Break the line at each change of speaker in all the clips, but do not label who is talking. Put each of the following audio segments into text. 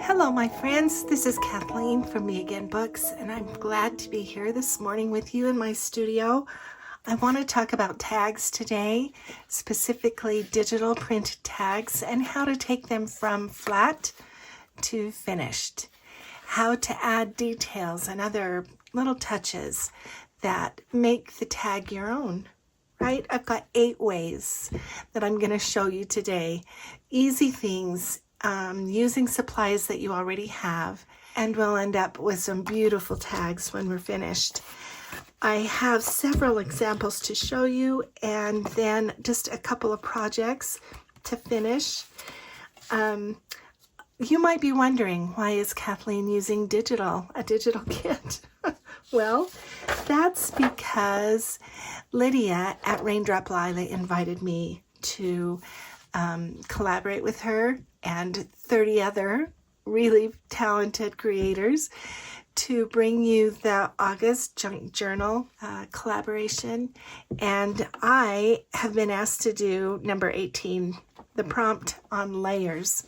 Hello, my friends. This is Kathleen from Me Again Books, and I'm glad to be here this morning with you in my studio. I want to talk about tags today, specifically digital print tags, and how to take them from flat to finished. How to add details and other little touches that make the tag your own. Right? I've got 8 ways that I'm going to show you today. Easy things. Using supplies that you already have, and we'll end up with some beautiful tags when we're finished. I have several examples to show you, and then just a couple of projects to finish. You might be wondering, why is Kathleen using a digital kit? Well, that's because Lidia at Raindrop Lila invited me to collaborate with her and 30 other really talented creators to bring you the August Junk Journal collaboration. And I have been asked to do number 18, the prompt on layers.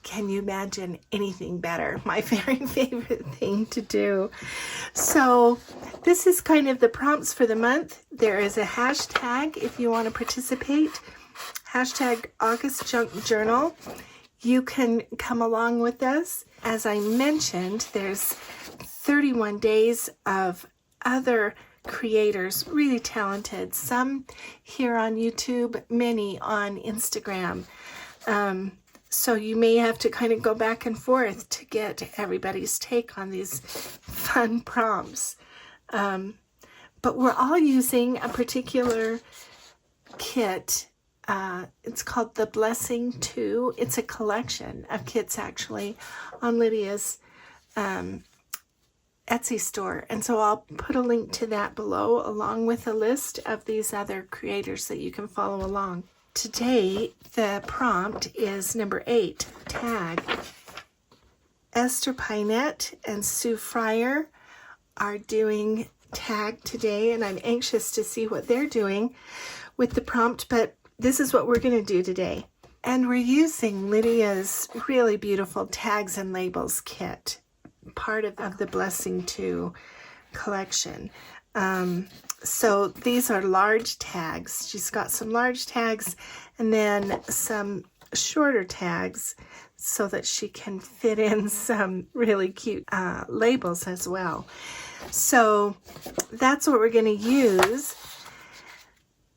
Can you imagine anything better? My very favorite thing to do. So this is kind of the prompts for the month. There is a hashtag if you want to participate. Hashtag August Junk Journal. You can come along with us. As I mentioned, there's 31 days of other creators, really talented, some here on YouTube, many on Instagram. So you may have to kind of go back and forth to get everybody's take on these fun prompts. But we're all using a particular kit. It's called The Blessing 2. It's a collection of kits actually on Lidia's Etsy store. And so I'll put a link to that below along with a list of these other creators that you can follow along. Today, the prompt is number 8, tag. Esther Pinette and Sue Fryer are doing tag today, and I'm anxious to see what they're doing with the prompt, but this is what we're going to do today. And we're using Lidia's really beautiful tags and labels kit, part of the Blessing 2 collection. So these are large tags. She's got some large tags and then some shorter tags so that she can fit in some really cute labels as well. So that's what we're going to use.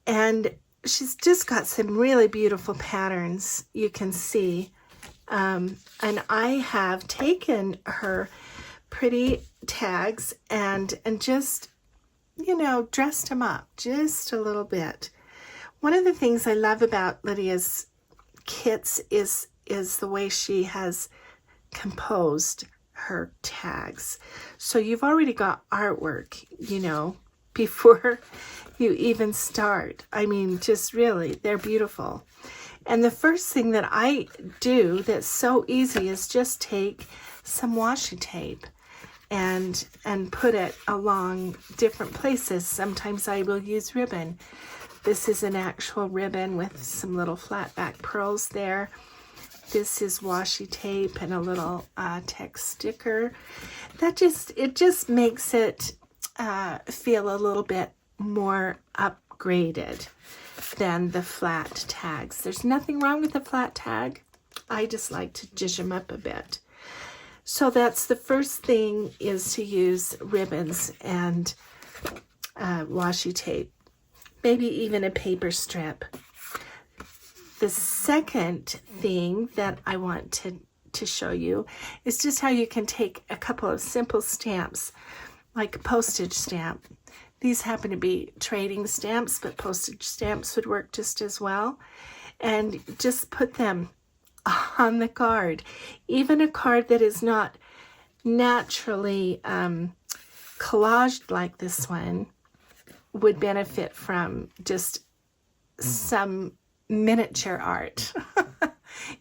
And she's just got some really beautiful patterns you can see. And I have taken her pretty tags and just, dressed them up just a little bit. One of the things I love about Lidia's kits is the way she has composed her tags. So you've already got artwork, before you even start. I mean, just really, they're beautiful. And the first thing that I do that's so easy is just take some washi tape and put it along different places. Sometimes I will use ribbon. This is an actual ribbon with some little flat back pearls there. This is washi tape and a little text sticker. It just makes it feel a little bit more upgraded than the flat tags. There's nothing wrong with a flat tag. I just like to zhuzh them up a bit. So that's the first thing, is to use ribbons and washi tape, maybe even a paper strip. The second thing that I want to show you is just how you can take a couple of simple stamps, like a postage stamp. These happen to be trading stamps, but postage stamps would work just as well. And just put them on the card. Even a card that is not naturally collaged like this one would benefit from just some miniature art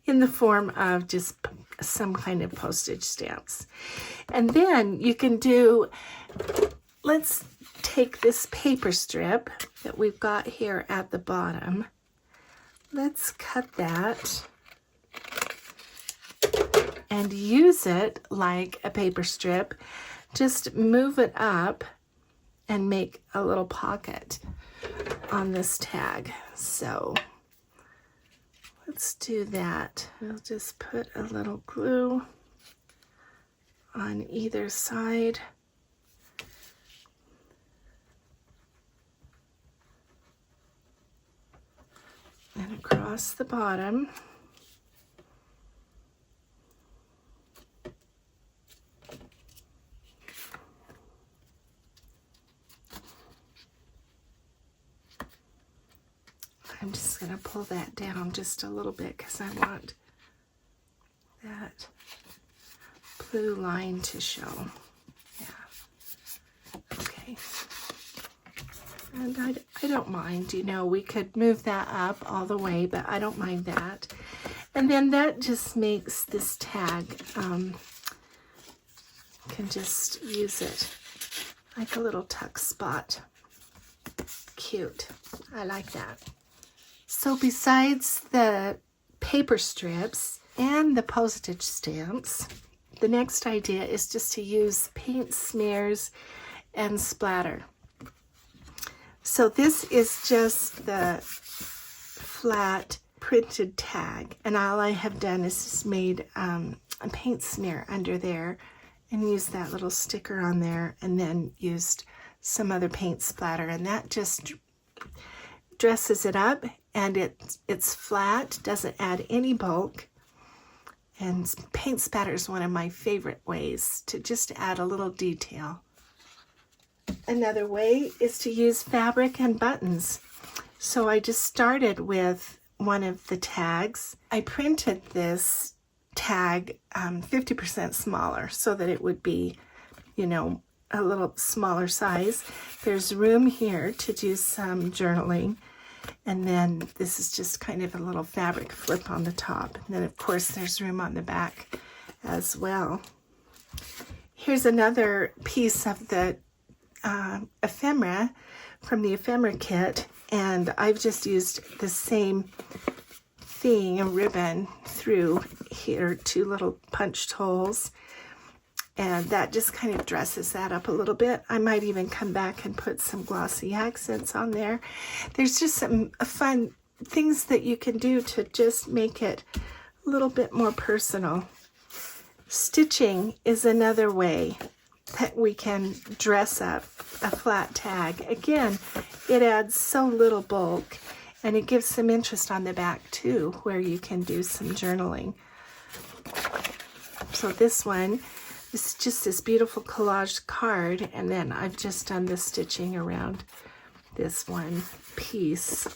in the form of just some kind of postage stamps. And then you can do, let's take this paper strip that we've got here at the bottom. Let's cut that and use it like a paper strip. Just move it up and make a little pocket on this tag. So let's do that. We'll just put a little glue on either side. And across the bottom. I'm just going to pull that down just a little bit because I want that blue line to show. Yeah. Okay. And I don't mind, you know, we could move that up all the way, but I don't mind that. And then that just makes this tag, can just use it like a little tuck spot. Cute. I like that. So besides the paper strips and the postage stamps, the next idea is just to use paint smears and splatter. So this is just the flat printed tag, and all I have done is just made a paint smear under there and used that little sticker on there, and then used some other paint splatter, and that just dresses it up, and it's flat, doesn't add any bulk. And paint splatter is one of my favorite ways to just add a little detail. Another way is to use fabric and buttons. So I just started with one of the tags. I printed this tag 50% smaller so that it would be, you know, a little smaller size. There's room here to do some journaling. And then this is just kind of a little fabric flip on the top. And then of course there's room on the back as well. Here's another piece of the ephemera from the ephemera kit, and I've just used the same thing, a ribbon through here, 2 little punched holes, and that just kind of dresses that up a little bit. I might even come back and put some glossy accents on there. There's just some fun things that you can do to just make it a little bit more personal. Stitching is another way that we can dress up a flat tag. Again, it adds so little bulk, and it gives some interest on the back too, where you can do some journaling. So this one is just this beautiful collaged card, and then I've just done the stitching around this one piece.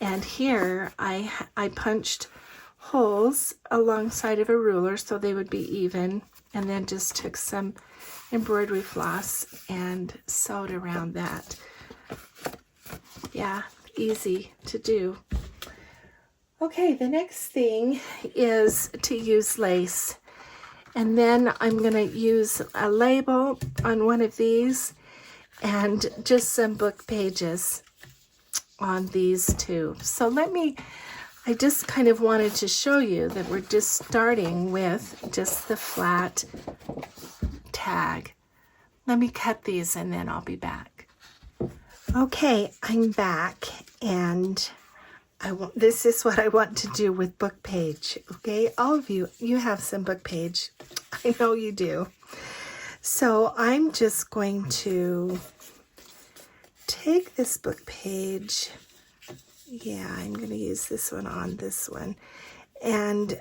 And here I punched holes alongside of a ruler so they would be even, and then just took some embroidery floss and sewed around that. Yeah, easy to do. Okay, the next thing is to use lace. And then I'm going to use a label on one of these and just some book pages on these two. So I just kind of wanted to show you that we're just starting with just the flat tag. Let me cut these and then I'll be back. Okay, I'm back, and this is what I want to do with book page. Okay, all of you have some book page. I know you do. So I'm just going to take this book page. Yeah, I'm going to use this one on this one, and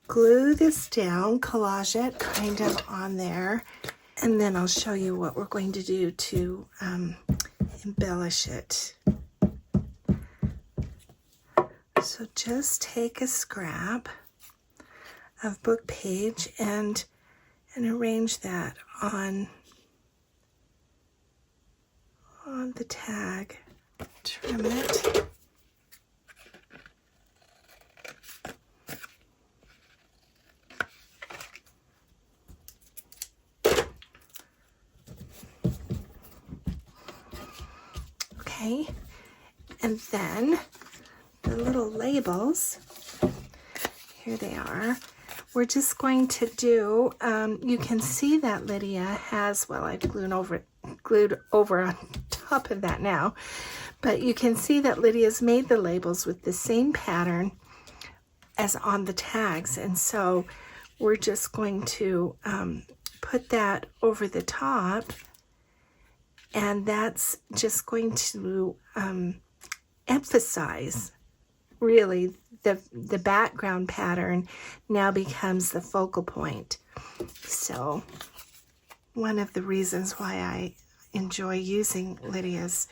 glue this down, collage it kind of on there, and then I'll show you what we're going to do to embellish it. So just take a scrap of book page and arrange that on the tag. Trim it. Okay, and then the little labels. here they are. We're just going to do, you can see that Lydia has, well, I've glued over on top of that now, but you can see that Lydia's made the labels with the same pattern as on the tags. And so we're just going to put that over the top, and that's just going to emphasize really the background pattern now becomes the focal point. So one of the reasons why I enjoy using Lydia's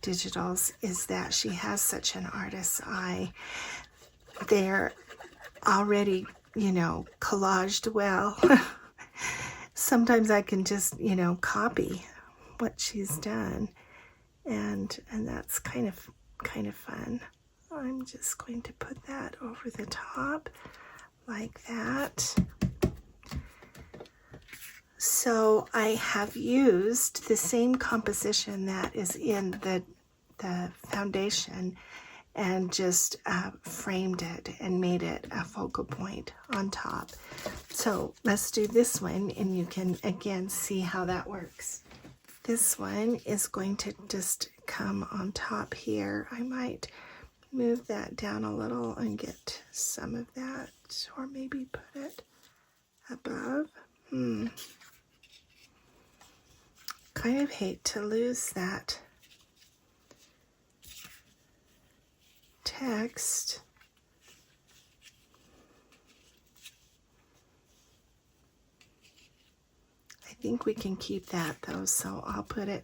digitals is that she has such an artist's eye. They're already, you know, collaged well. Sometimes I can just, you know, copy what she's done, and that's kind of fun. I'm just going to put that over the top like that. So I have used the same composition that is in the foundation and just framed it and made it a focal point on top. So let's do this one, and you can again see how that works. This one is going to just come on top here. I might move that down a little and get some of that, or maybe put it above. Kind of hate to lose that text. I think we can keep that though, so I'll put it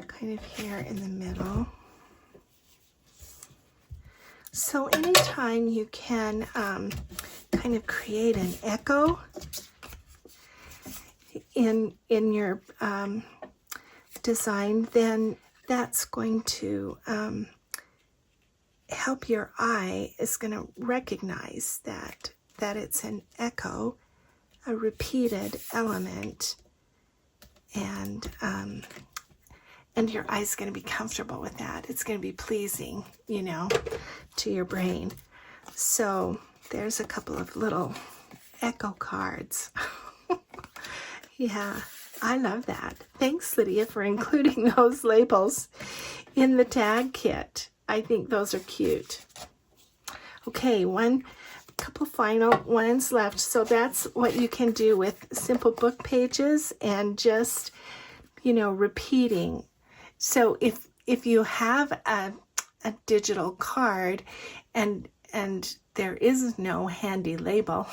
kind of here in the middle. So anytime you can kind of create an echo in your design, then that's going to help your eye is going to recognize that it's an echo, a repeated element, and your eye's going to be comfortable with that. It's going to be pleasing, you know, to your brain. So there's a couple of little echo cards. Yeah, I love that. Thanks, Lydia, for including those labels in the tag kit. I think those are cute. Okay, couple final ones left. So that's what you can do with simple book pages and just, you know, repeating. So if you have a digital card and there is no handy label,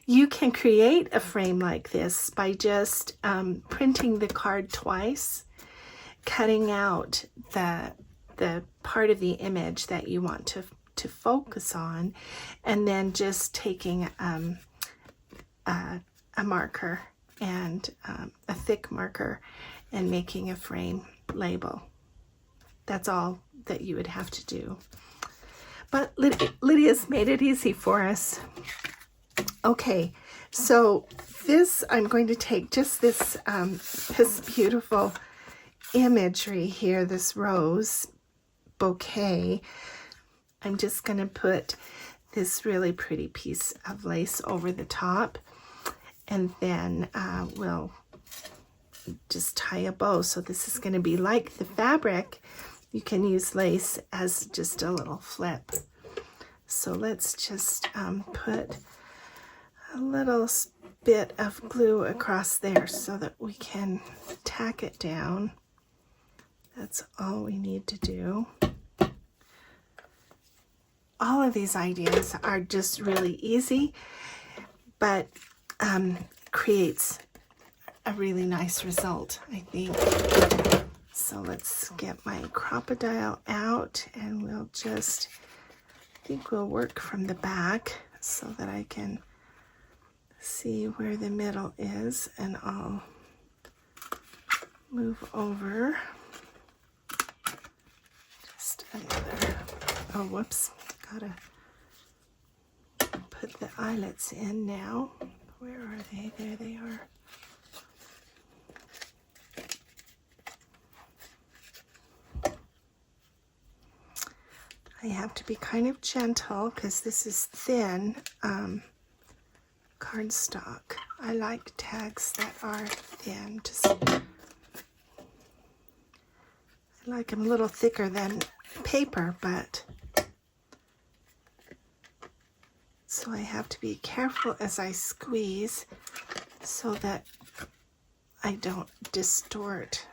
you can create a frame like this by just printing the card twice, cutting out the part of the image that you want to focus on, and then just taking a marker and a thick marker and making a frame label. That's all that you would have to do. But Lydia's made it easy for us. Okay, so this, I'm going to take just this beautiful imagery here, this rose bouquet. I'm just going to put this really pretty piece of lace over the top, and then we'll just tie a bow. So this is going to be like the fabric. You can use lace as just a little flip. So let's just put a little bit of glue across there so that we can tack it down. That's all we need to do. All of these ideas are just really easy, but creates a really nice result, I think. So let's get my crocodile out, and we'll just, I think we'll work from the back so that I can see where the middle is, and I'll move over just another, oh whoops, gotta put the eyelets in now. Where are they? There they are. I have to be kind of gentle because this is thin cardstock. I like tags that are thin. I like them a little thicker than paper, but so I have to be careful as I squeeze so that I don't distort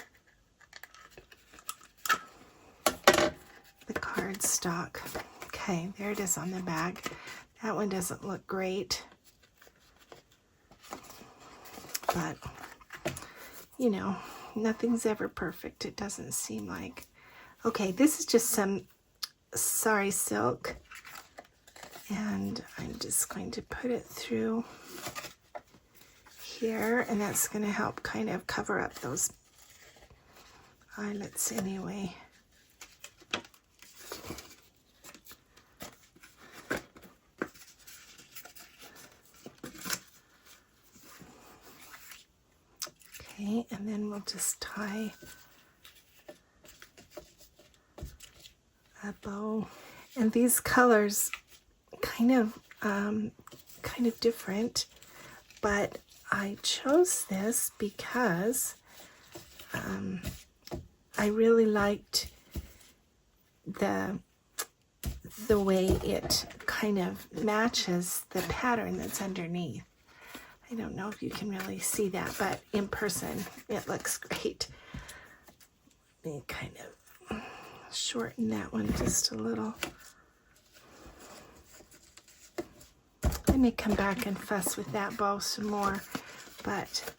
the cardstock. Okay, there it is on the bag. That one doesn't look great, but you know, nothing's ever perfect, it doesn't seem like. Okay, this is just some sari silk, and I'm just going to put it through here, and that's going to help kind of cover up those eyelets anyway. Okay, and then we'll just tie a bow. And these colors kind of different, but I chose this because I really liked the way it kind of matches the pattern that's underneath. I don't know if you can really see that, but in person it looks great. Let me kind of shorten that one just a little. I may come back and fuss with that bow some more, but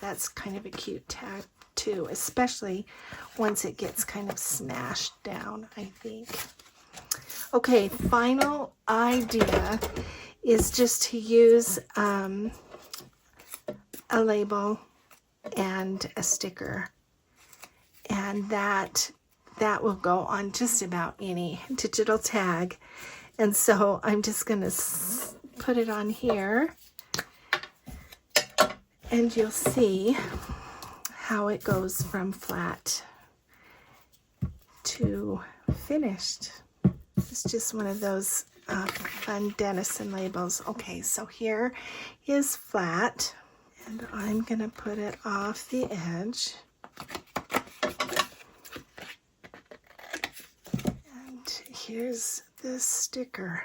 that's kind of a cute tag too, especially once it gets kind of smashed down, I think. Okay, final idea is just to use a label and a sticker, and that will go on just about any digital tag. And so I'm just going to put it on here, and you'll see how it goes from flat to finished. It's just one of those fun Denison labels. Okay, so here is flat, and I'm going to put it off the edge. And here's the sticker.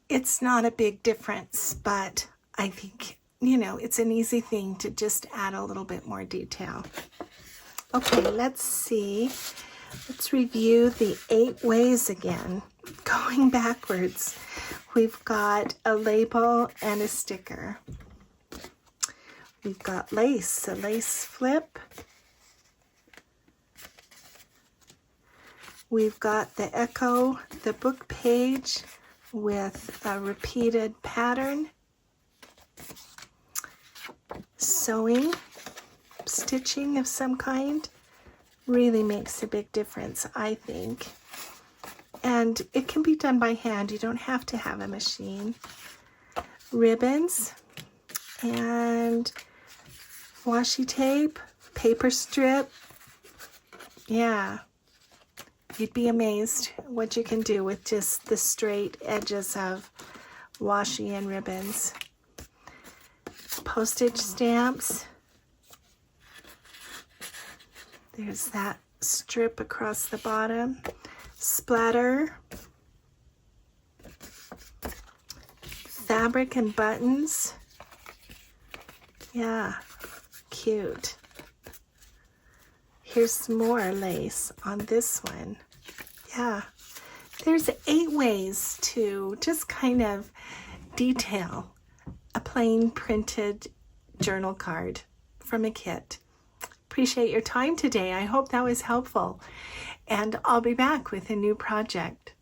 It's not a big difference, but I think, you know, it's an easy thing to just add a little bit more detail. Okay, let's see. Let's review the 8 ways again. Going backwards, we've got a label and a sticker. We've got lace, a lace flip. We've got the echo, the book page with a repeated pattern. Sewing, stitching of some kind really makes a big difference, I think. And it can be done by hand. You don't have to have a machine. Ribbons and washi tape, paper strip. Yeah. You'd be amazed what you can do with just the straight edges of washi and ribbons. Postage stamps. There's that strip across the bottom. Splatter. Fabric and buttons. Yeah, cute. Here's some more lace on this one. Yeah, there's 8 ways to just kind of detail a plain printed journal card from a kit. Appreciate your time today. I hope that was helpful, and I'll be back with a new project.